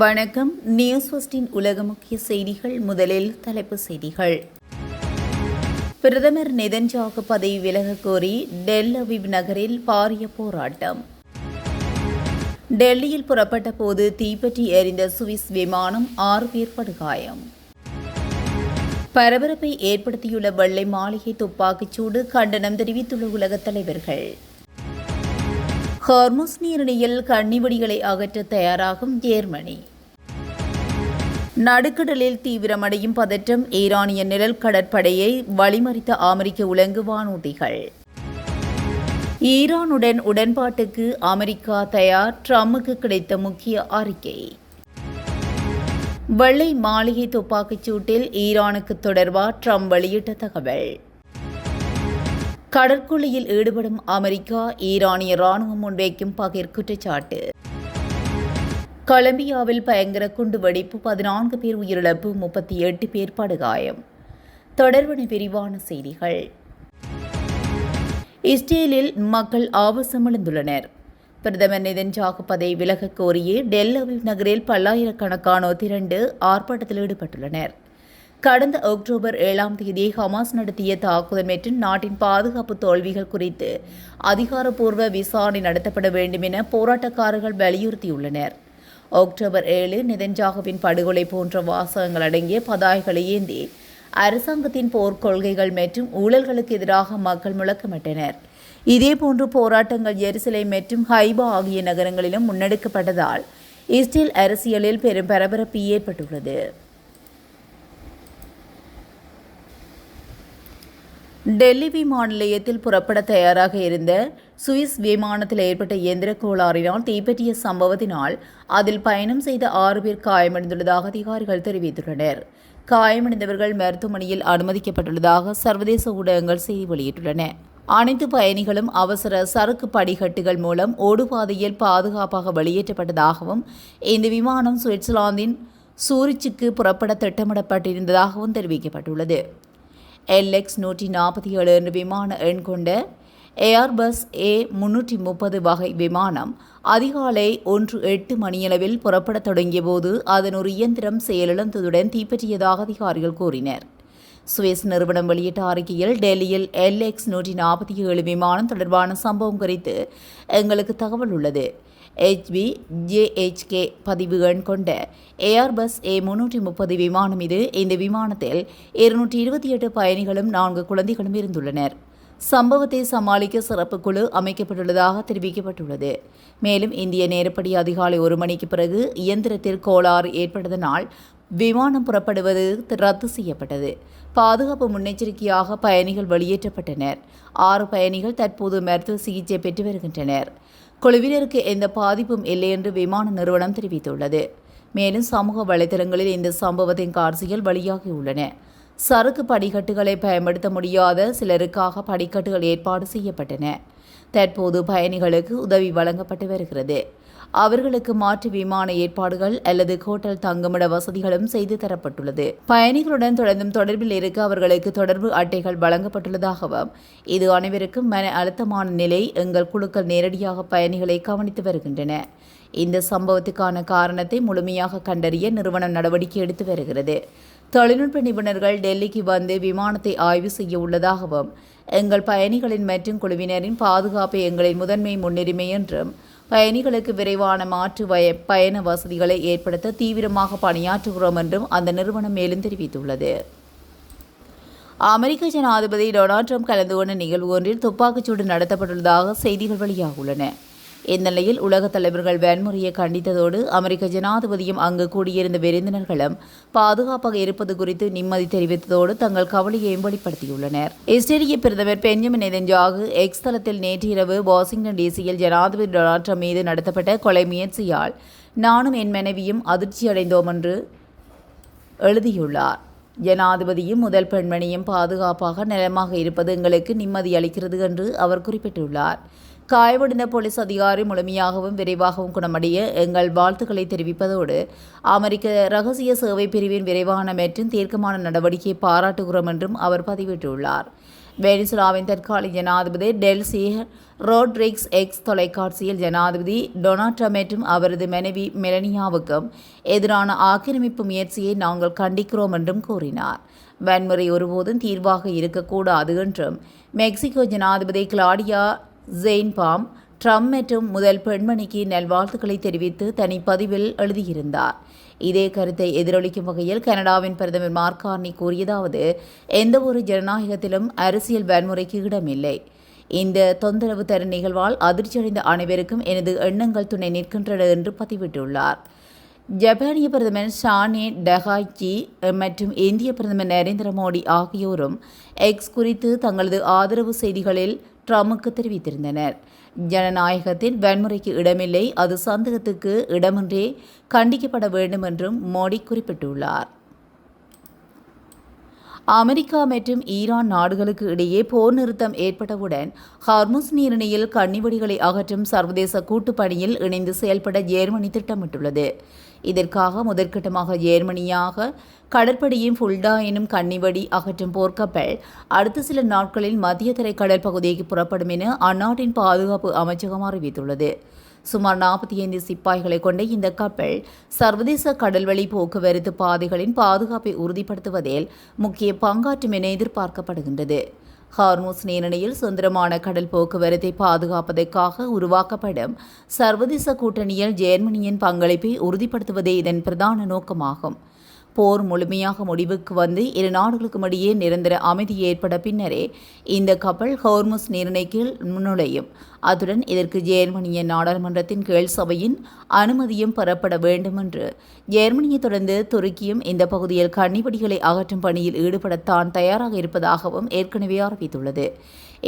வணக்கம். நியூஸ் ஃபர்ஸ்டின் உலக முக்கிய செய்திகள். முதலில் தலைப்புச் செய்திகள். பிரதமர் நெதன்யாகு பதவி விலகக் கோரி டெல் அவிவ் நகரில் பாரிய போராட்டம். டெல்லியில் புறப்பட்ட போது தீப்பற்றி எரிந்த சுவிஸ் விமானம் 6 பேர் படுகாயம். பரபரப்பை ஏற்படுத்தியுள்ள வெள்ளை மாளிகை துப்பாக்கிச்சூடு கண்டனம் தெரிவித்துள்ள உலகத் தலைவர்கள். ஹார்முஸ் நீரிணையில் கன்னிவெடிகளை அகற்ற தயாராகும் ஜெர்மனி. நடுக்கடலில் தீவிரமடையும் பதற்றம். ஈரானிய நிழல் கடற்படையை வழிமறித்த அமெரிக்க உலங்கு வானூர்திகள். ஈரானுடன் உடன்பாட்டுக்கு அமெரிக்கா தயார். ட்ரம்புக்கு கிடைத்த முக்கிய அறிக்கை. வெள்ளை மாளிகை துப்பாக்கிச் சூட்டில் ஈரானுக்கு தொடர்பா ட்ரம்ப் வெளியிட்ட தகவல். கடற்கொள்ளையில் ஈடுபடும் அமெரிக்கா ஈரானிய ராணுவம் முன்வைக்கும் பகிர் குற்றச்சாட்டு. கொலம்பியாவில் பயங்கர குண்டு வெடிப்பு. 14 பேர் உயிரிழப்பு, 38 பேர் படுகாயம். தொடர்பான விரிவான செய்திகள். இஸ்ரேலில் மக்கள் ஆவேசமடைந்துள்ளனர். பிரதமர் நெதன்யாகு பதவி விலகக் கோரியே டெல் அவிவ் நகரில் பல்லாயிரக்கணக்கானோர் திரண்டு ஆர்ப்பாட்டத்தில் ஈடுபட்டுள்ளனர். கடந்த அக்டோபர் 7ஆம் தேதி ஹமாஸ் நடத்திய தாக்குதல் மற்றும் நாட்டின் பாதுகாப்பு தோல்விகள் குறித்து அதிகாரப்பூர்வ விசாரணை நடத்தப்பட வேண்டும் என போராட்டக்காரர்கள் வலியுறுத்தியுள்ளனர். அக்டோபர் 7 நெதன்யாகுவின் படுகொலை போன்ற வாசகங்கள் அடங்கிய பதாகைகளை ஏந்தி அரசாங்கத்தின் போர்க்கொள்கைகள் மற்றும் ஊழல்களுக்கு எதிராக மக்கள் முழக்கமிட்டனர். இதேபோன்று போராட்டங்கள் எருசலேம் மற்றும் ஹைபா ஆகிய நகரங்களிலும் முன்னெடுக்கப்பட்டதால் இஸ்ரேல் அரசியலில் பெரும் பரபரப்பு ஏற்பட்டுள்ளது. டெல்லி விமான நிலையத்தில் புறப்பட தயாராக இருந்த சுவிஸ் விமானத்தில் ஏற்பட்ட இயந்திர கோளாறினால் தீப்பற்றிய சம்பவத்தினால் அதில் பயணம் செய்த 6 பேர் காயமடைந்துள்ளதாக அதிகாரிகள் தெரிவித்துள்ளனர். காயமடைந்தவர்கள் மருத்துவமனையில் அனுமதிக்கப்பட்டுள்ளதாக சர்வதேச ஊடகங்கள் செய்தி வெளியிட்டுள்ளன. அனைத்து பயணிகளும் அவசர சரக்கு படிக்கட்டுகள் மூலம் ஓடுபாதையில் பாதுகாப்பாக வெளியேற்றப்பட்டதாகவும் இந்த விமானம் சுவிட்சர்லாந்தின் சூரிச்சுக்கு புறப்பட திட்டமிடப்பட்டிருந்ததாகவும் தெரிவிக்கப்பட்டுள்ளது. LX 147 என்ற விமான எண் கொண்ட ஏர்பஸ் A330 வகை விமானம் அதிகாலை 1:08 மணியளவில் புறப்படத் தொடங்கிய போது அதன் ஒரு இயந்திரம் செயலிழந்ததுடன் தீப்பற்றியதாக அதிகாரிகள் கூறினர். சுவிஸ் நிறுவனம் வெளியிட்ட அறிக்கையில் டெல்லியில் LX 147 விமானம் தொடர்பான சம்பவம் குறித்து எங்களுக்கு தகவல் உள்ளது. HBJHK பதிவு எண் கொண்ட ஏர்பஸ் A330 விமானம் இது. இந்த விமானத்தில் 228 பயணிகளும் 4 குழந்தைகளும் இருந்துள்ளனர். சம்பவத்தை சமாளிக்க சிறப்பு குழு அமைக்கப்பட்டுள்ளதாக தெரிவிக்கப்பட்டுள்ளது. மேலும் இந்திய நேரப்படி அதிகாலை 1 மணிக்கு பிறகு இயந்திரத்தில் கோளாறு ஏற்பட்டதனால் விமானம் புறப்படுவது ரத்து செய்யப்பட்டது. பாதுகாப்பு முன்னெச்சரிக்கையாக பயணிகள் வெளியேற்றப்பட்டனர். 6 பயணிகள் தற்போது மருத்துவ சிகிச்சை பெற்று வருகின்றனர். குழுவினருக்கு எந்த பாதிப்பும் இல்லை என்று விமான நிறுவனம் தெரிவித்துள்ளது. மேலும் சமூக வலைதளங்களில் இந்த சம்பவத்தின் காட்சிகள் வெளியாகியுள்ளன. சரக்கு படிக்கட்டுகளை பயன்படுத்த முடியாத சிலருக்காக படிக்கட்டுகள் ஏற்பாடு செய்யப்பட்டன. தற்போது பயணிகளுக்கு உதவி வழங்கப்பட்டு வருகிறது. அவர்களுக்கு மாற்று விமான ஏற்பாடுகள் அல்லது ஹோட்டல் தங்குமிட வசதிகளும் செய்து தரப்பட்டுள்ளது. பயணிகளுடன் தொடர்ந்தும் தொடர்பில் இருக்க அவர்களுக்கு தொடர்பு அட்டைகள் வழங்கப்பட்டுள்ளதாகவும் இது அனைவருக்கும் மன அழுத்தமான நிலை. எங்கள் குழுக்கள் நேரடியாக பயணிகளை கவனித்து வருகின்றன. இந்த சம்பவத்துக்கான காரணத்தை முழுமையாக கண்டறிய நிறுவனம் நடவடிக்கை எடுத்து வருகிறது. தொழில்நுட்ப நிபுணர்கள் டெல்லிக்கு வந்து விமானத்தை ஆய்வு செய்ய உள்ளதாகவும் எங்கள் பயணிகளின் மற்றும் குழுவினரின் பாதுகாப்பு எங்களின் முதன்மை முன்னுரிமை என்றும் பயணிகளுக்கு விரைவான மாற்று பயண வசதிகளை ஏற்படுத்த தீவிரமாக பணியாற்றுகிறோம் என்றும் அந்த நிறுவனம் மேலும் தெரிவித்துள்ளது. அமெரிக்க ஜனாதிபதி டொனால்ட் ட்ரம்ப் கலந்து கொண்ட நிகழ்வு ஒன்றில் துப்பாக்கிச்சூடு நடத்தப்பட்டுள்ளதாக செய்திகள் வெளியாகியுள்ளன. இந்நிலையில் உலகத் தலைவர்கள் வன்முறையை கண்டித்ததோடு அமெரிக்க ஜனாதிபதியும் அங்கு கூடியிருந்த விருந்தினர்களும் பாதுகாப்பாக இருப்பது குறித்து நிம்மதி தெரிவித்ததோடு தங்கள் கவலையையும் வெளிப்படுத்தியுள்ளனர். இஸ்ரேலிய பிரதமர் பென்ஜமின் நெதன்யாகு எக்ஸ் தளத்தில் நேற்று இரவு வாஷிங்டன் டிசியில் ஜனாதிபதி டொனால்ட் ட்ரம்ப் மீது நடத்தப்பட்ட கொலை முயற்சியால் நானும் என் மனைவியும் அதிர்ச்சியடைந்தோம் என்று எழுதியுள்ளார். ஜனாதிபதியும் முதல் பெண்மணியும் பாதுகாப்பாக நலமாக இருப்பது எங்களுக்கு நிம்மதி அளிக்கிறது என்று அவர் குறிப்பிட்டுள்ளார். காயமடைந்த போலீஸ் அதிகாரி முழுமையாகவும் விரைவாகவும் குணமடைய எங்கள் வாழ்த்துக்களை தெரிவிப்பதோடு அமெரிக்க ரகசிய சேவை பிரிவின் விரைவான மற்றும் தீர்க்கமான நடவடிக்கையை பாராட்டுகிறோம் என்றும் அவர் பதிவிட்டுள்ளார். வெனிசுலாவின் தற்காலிக ஜனாதிபதி டெல்சி ரோட்ரிக்ஸ் எக்ஸ் தொலைக்காட்சியில் ஜனாதிபதி டொனால்ட் ட்ரம்ப் மற்றும் அவரது மனைவி மெலனியாவுக்கும் எதிரான ஆக்கிரமிப்பு முயற்சியை நாங்கள் கண்டிக்கிறோம் என்றும் கூறினார். வன்முறை ஒருபோதும் தீர்வாக இருக்கக்கூடாது என்றும் மெக்சிகோ ஜனாதிபதி கிளாடியா ஜெயின்பாம் ட்ரம்ப் மற்றும் முதல் பெண்மணிக்கு நல்வாழ்த்துக்களை தெரிவித்து தனிப்பதிவில் எழுதியிருந்தார். இதே கருத்தை எதிரொலிக்கும் வகையில் கனடாவின் பிரதமர் மார்க் கார்னி கூறியதாவது, எந்தவொரு ஜனநாயகத்திலும் அரசியல் வன்முறைக்கு இடமில்லை. இந்த தொந்தரவு தரும் நிகழ்வால் அதிர்ச்சியடைந்த அனைவருக்கும் எனது எண்ணங்கள் துணை நிற்கின்றன என்று பதிவிட்டுள்ளார். ஜப்பானிய பிரதமர் ஷானே டகாய்ச்சி மற்றும் இந்திய பிரதமர் நரேந்திர மோடி ஆகியோரும் எக்ஸ் குறித்து தங்களது ஆதரவு செய்திகளில் ட்ரம்புக்கு தெரிவித்திருந்தனர். ஜனநாயகத்தில் வன்முறைக்கு இடமில்லை, அது சந்தேகத்துக்கு இடமின்றே கண்டிக்கப்பட வேண்டும் என்றும் மோடி குறிப்பிட்டுள்ளார். அமெரிக்கா மற்றும் ஈரான் நாடுகளுக்கு இடையே போர் நிறுத்தம் ஏற்பட்டவுடன் ஹார்முஸ் நீரிணையில் கன்னிவெடிகளை அகற்றும் சர்வதேச கூட்டுப்பணியில் இணைந்து செயல்பட ஜெர்மனி திட்டமிட்டுள்ளது. இதற்காக முதற்கட்டமாக ஜெர்மனியாக கடற்படையின் ஃபுல்டா எனும் கன்னிவெடி அகற்றும் போர்க்கப்பல் அடுத்த சில நாட்களில் மத்திய தரைக்கடல் பகுதிக்கு புறப்படும் என அந்நாட்டின் பாதுகாப்பு அமைச்சகம் அறிவித்துள்ளது. சுமார் 45 சிப்பாய்களை கொண்ட இந்த கப்பல் சர்வதேச கடல்வழி போக்குவரத்து பாதைகளின் பாதுகாப்பை உறுதிப்படுத்துவதில் முக்கிய பங்காற்றும் என எதிர்பார்க்கப்படுகின்றது. ஹார்முஸ் நீரிணையில் சுதந்திரமான கடல் போக்குவரத்தை பாதுகாப்பதற்காக உருவாக்கப்படும் சர்வதேச கூட்டணியில் ஜெர்மனியின் பங்களிப்பை உறுதிப்படுத்துவதே இதன் பிரதான நோக்கமாகும். போர் முழுமையாக முடிவுக்கு வந்து இரு நாடுகளுக்கும் இடையே நிரந்தர அமைதி ஏற்பட பின்னரே இந்த கப்பல் ஹோர்முஸ் நீரிணைக்கு நுழையும். அத்துடன் இதற்கு ஜெர்மனிய நாடாளுமன்றத்தின் கீழ் சபையின் அனுமதியும் பெறப்பட வேண்டும் என்று ஜெர்மனியை தொடர்ந்து துருக்கியும் இந்த பகுதியில் கன்னிவெடிகளை அகற்றும் பணியில் ஈடுபடத்தான் தயாராக இருப்பதாகவும் ஏற்கனவே அறிவித்துள்ளது.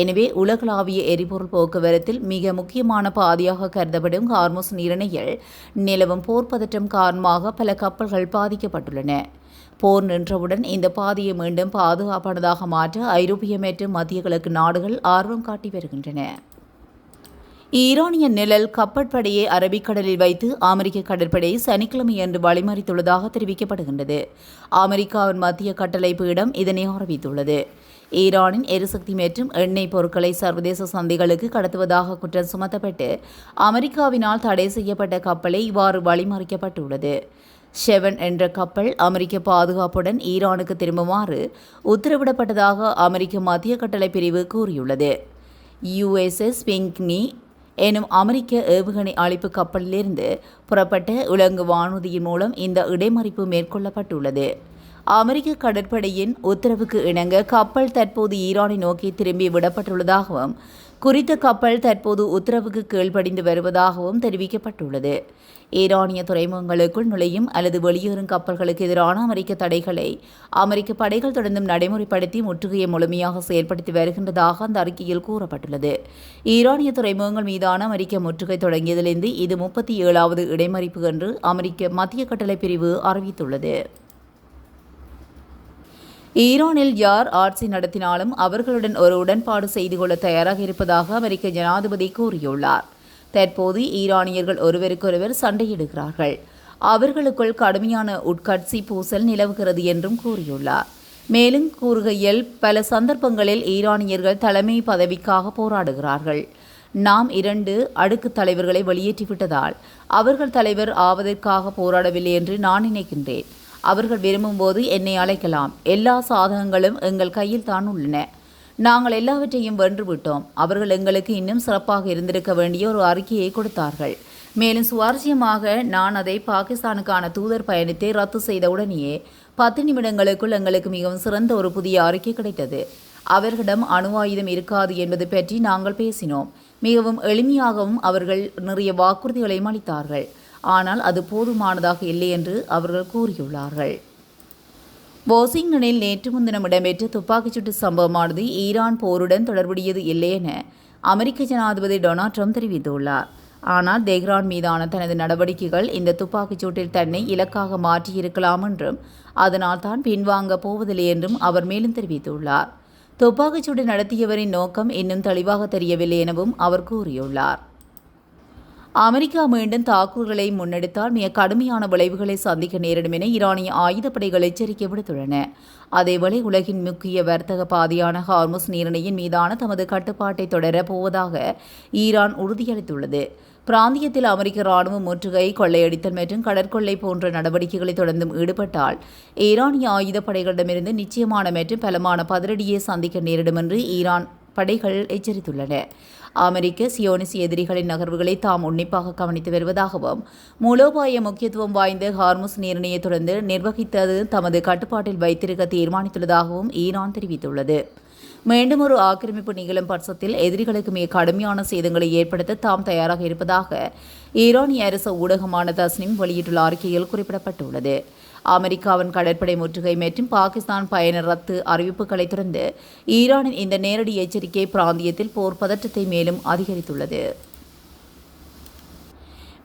எனவே உலகளாவிய எரிபொருள் போக்குவரத்தில் மிக முக்கியமான பாதையாக கருதப்படும் ஹார்முஸ் நீரிணையில் நிலவும் போர் பதற்றம் காரணமாக பல கப்பல்கள் பாதிக்கப்பட்டுள்ளன. போர் நின்றவுடன் இந்த பாதையை மீண்டும் பாதுகாப்பானதாக மாற்ற ஐரோப்பிய மற்றும் மத்திய கிழக்கு நாடுகள் ஆர்வம் காட்டி வருகின்றன. ஈரானிய நிழல் கப்பற்படையை அரபிக்கடலில் வைத்து அமெரிக்க கடற்படை சனிக்கிழமையன்று வழிமறித்துள்ளதாக தெரிவிக்கப்படுகின்றது. அமெரிக்காவின் மத்திய கட்டளை பீடம் இதனை அறிவித்துள்ளது. ஈரானின் எரிசக்தி மற்றும் எண்ணெய் பொருட்களை சர்வதேச சந்தைகளுக்கு கடத்துவதாக குற்றம் சுமத்தப்பட்டு அமெரிக்காவினால் தடை செய்யப்பட்ட கப்பலை இவ்வாறு வழிமறிக்கப்பட்டுள்ளது. ஷெவன் என்ற கப்பல் அமெரிக்க பாதுகாப்புடன் ஈரானுக்கு திரும்புமாறு உத்தரவிடப்பட்டதாக அமெரிக்க மத்திய கட்டளை பிரிவு கூறியுள்ளது. USS பிங்க்னி எனும் அமெரிக்க ஏவுகணை அழிப்பு கப்பலிலிருந்து புறப்பட்ட உலங்கு வானூர்தியின் மூலம் இந்த இடைமறிப்பு மேற்கொள்ளப்பட்டுள்ளது. அமெரிக்க கடற்படையின் உத்தரவுக்கு இணங்க கப்பல் தற்போது ஈரானை நோக்கி திரும்பி விடப்பட்டுள்ளதாகவும் குறித்த கப்பல் தற்போது உத்தரவுக்கு கீழ்ப்படிந்து வருவதாகவும் தெரிவிக்கப்பட்டுள்ளது. ஈரானிய துறைமுகங்களுக்குள் நுழையும் அல்லது வெளியேறும் கப்பல்களுக்கு எதிரான அமெரிக்க தடைகளை அமெரிக்க படைகள் தொடர்ந்தும் நடைமுறைப்படுத்தி முற்றுகையை முழுமையாக செயல்படுத்தி வருகின்றதாக அந்த அறிக்கையில் கூறப்பட்டுள்ளது. ஈரானிய துறைமுகங்கள் மீதான அமெரிக்க முற்றுகை தொடங்கியதிலிருந்து இது 37வது இடைமறிப்பு என்று அமெரிக்க மத்திய கட்டளை பிரிவு அறிவித்துள்ளது. ஈரானில் யார் ஆட்சி நடத்தினாலும் அவர்களுடன் ஒரு உடன்பாடு செய்து கொள்ள தயாராக இருப்பதாக அமெரிக்க ஜனாதிபதி கூறியுள்ளார். தற்போது ஈரானியர்கள் ஒருவருக்கொருவர் சண்டையிடுகிறார்கள், அவர்களுக்குள் கடுமையான உட்கட்சி பூசல் நிலவுகிறது என்றும் கூறியுள்ளார். மேலும் கூறுகையில், பல சந்தர்ப்பங்களில் ஈரானியர்கள் தலைமை பதவிக்காக போராடுகிறார்கள். நாம் 2 அடுக்கு தலைவர்களை வெளியேற்றிவிட்டதால் அவர்கள் தலைவர் ஆவதற்காக போராடவில்லை என்று நான் நினைக்கின்றேன். அவர்கள் விரும்பும்போது என்னை அழைக்கலாம். எல்லா சாதகங்களும் எங்கள் கையில் தான் உள்ளன. நாங்கள் எல்லாவற்றையும் வென்றுவிட்டோம். அவர்கள் எங்களுக்கு இன்னும் சிறப்பாக இருந்திருக்க வேண்டிய ஒரு அறிக்கையை கொடுத்தார்கள். மேலும் சுவாரஸ்யமாக, நான் அதை பாகிஸ்தானுக்கான தூதர் பயணத்தை ரத்து செய்த உடனேயே 10 நிமிடங்களுக்குள் எங்களுக்கு மிகவும் சிறந்த ஒரு புதிய அறிக்கை கிடைத்தது. அவர்களிடம் அணு ஆயுதம் இருக்காது என்பது பற்றி நாங்கள் பேசினோம். மிகவும் எளிமையாகவும் அவர்கள் நிறைய வாக்குறுதிகளையும் அளித்தார்கள். ஆனால் அது போதுமானதாக இல்லை என்று அவர்கள் கூறியுள்ளார்கள். வாஷிங்டனில் நேற்று முன்தினம் இடம்பெற்ற துப்பாக்கிச்சூட்டு சம்பவமானது ஈரான் போருடன் தொடர்புடையது இல்லை என அமெரிக்க ஜனாதிபதி டொனால்ட் ட்ரம்ப் தெரிவித்துள்ளார். ஆனால் தெஹ்ரான் மீதான தனது நடவடிக்கைகள் இந்த துப்பாக்கிச்சூட்டில் தன்னை இலக்காக மாற்றியிருக்கலாம் என்றும் அதனால் தான் பின்வாங்கப் போவதில்லை என்றும் அவர் மேலும் தெரிவித்துள்ளார். துப்பாக்கிச்சூடு நடத்தியவரின் நோக்கம் இன்னும் தெளிவாக தெரியவில்லை எனவும் அவர் கூறியுள்ளார். அமெரிக்கா மீண்டும் தாக்குதல்களை முன்னெடுத்தால் மிக கடுமையான விளைவுகளை சந்திக்க நேரிடும் என ஈரானிய ஆயுதப்படைகள் எச்சரிக்கை விடுத்துள்ளன. அதேவேளை உலகின் முக்கிய வர்த்தக பாதையான ஹார்முஸ் நீரிணையின் மீதான தமது கட்டுப்பாட்டை தொடரப் போவதாக ஈரான் உறுதியளித்துள்ளது. பிராந்தியத்தில் அமெரிக்க ராணுவ முற்றுகை, கொள்ளையடித்தல் மற்றும் கடற்கொள்ளை போன்ற நடவடிக்கைகளை தொடர்ந்தும் ஈடுபட்டால் ஈரானிய ஆயுதப்படைகளிடமிருந்து நிச்சயமான மற்றும் பலமான பதிலடியை சந்திக்க நேரிடும் என்று ஈரான் படைகள் எச்சரித்துள்ளன. அமெரிக்க சியோனிச எதிரிகளின் நகர்வுகளை தாம் உன்னிப்பாக கவனித்து வருவதாகவும் மூலோபாய முக்கியத்துவம் வாய்ந்த ஹார்முஸ் நீரிணையை தொடர்ந்து நிர்வகித்தது தமது கட்டுப்பாட்டில் வைத்திருக்க தீர்மானித்துள்ளதாகவும் ஈரான் தெரிவித்துள்ளது. மீண்டும் ஒரு ஆக்கிரமிப்பு நிகழும் பட்சத்தில் எதிரிகளுக்கு மிக கடுமையான சேதங்களை ஏற்படுத்த தாம் தயாராக இருப்பதாக ஈரானிய அரசு ஊடகமான தஸ்னிம் வெளியிட்டுள்ள அறிக்கையில் குறிப்பிடப்பட்டுள்ளது. அமெரிக்காவின் கடற்படை முற்றுகை மற்றும் பாகிஸ்தான் பயண ரத்து அறிவிப்புகளை தொடர்ந்து ஈரானின் இந்த நேரடி எச்சரிக்கை பிராந்தியத்தில் போர் பதற்றத்தை மேலும் அதிகரித்துள்ளது.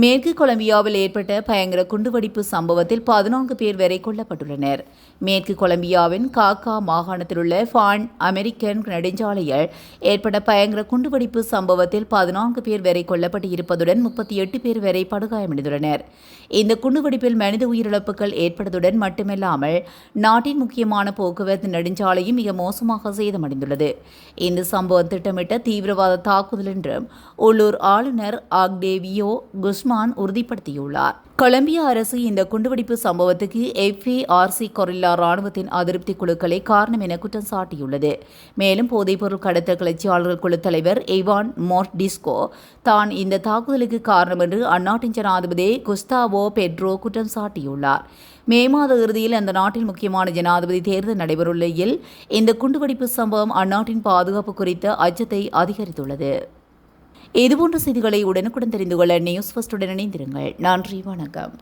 மேற்கு கொலம்பியாவில் ஏற்பட்ட பயங்கர குண்டுவெடிப்பு சம்பவத்தில் 14 பேர் வரை கொல்லப்பட்டுள்ளனர். மேற்கு கொலம்பியாவின் காக்கா மாகாணத்தில் உள்ள ஃபான் அமெரிக்கன் நெடுஞ்சாலையில் ஏற்பட்ட பயங்கர குண்டுவெடிப்பு சம்பவத்தில் 14 பேர் வரை கொல்லப்பட்டு இருப்பதுடன் 38 பேர் வரை படுகாயமடைந்துள்ளனர். இந்த குண்டுவெடிப்பில் மனித உயிரிழப்புகள் ஏற்பட்டதுடன் மட்டுமல்லாமல் நாட்டின் முக்கியமான போக்குவரத்து நெடுஞ்சாலையும் மிக மோசமாக சேதமடைந்துள்ளது. இந்த சம்பவம் திட்டமிட்ட தீவிரவாத தாக்குதல் என்றும் உள்ளூர் ஆளுநர் ஆக்டேவியோ குஸ்மான் உறுதிப்படுத்தியுள்ளார். கொலம்பியா அரசு இந்த குண்டுவெடிப்பு சம்பவத்துக்கு FARC கொரில்லா ராணுவத்தின் அதிருப்தி குழுக்களை காரணம் என குற்றம் சாட்டியுள்ளது. மேலும் போதைப்பொருள் கடத்தல் கிளர்ச்சியாளர்கள் குழு தலைவர் இவான் மோர்டிஸ்கோ தான் இந்த தாக்குதலுக்கு காரணம் என்று அந்நாட்டின் ஜனாதிபதி குஸ்தாவோ பெட்ரோ குற்றம் சாட்டியுள்ளார். மே மாத இறுதியில் அந்த நாட்டில் முக்கியமான ஜனாதிபதி தேர்தல் நடைபெறவுள்ள இந்த குண்டுவெடிப்பு சம்பவம் அந்நாட்டின் பாதுகாப்பு குறித்த அச்சத்தை அதிகரித்துள்ளது. இதுபோன்ற செய்திகளை உடனுக்குடன் தெரிந்து கொள்ள நியூஸ் ஃபர்ஸ்டுடன் இணைந்திருங்கள். நன்றி, வணக்கம்.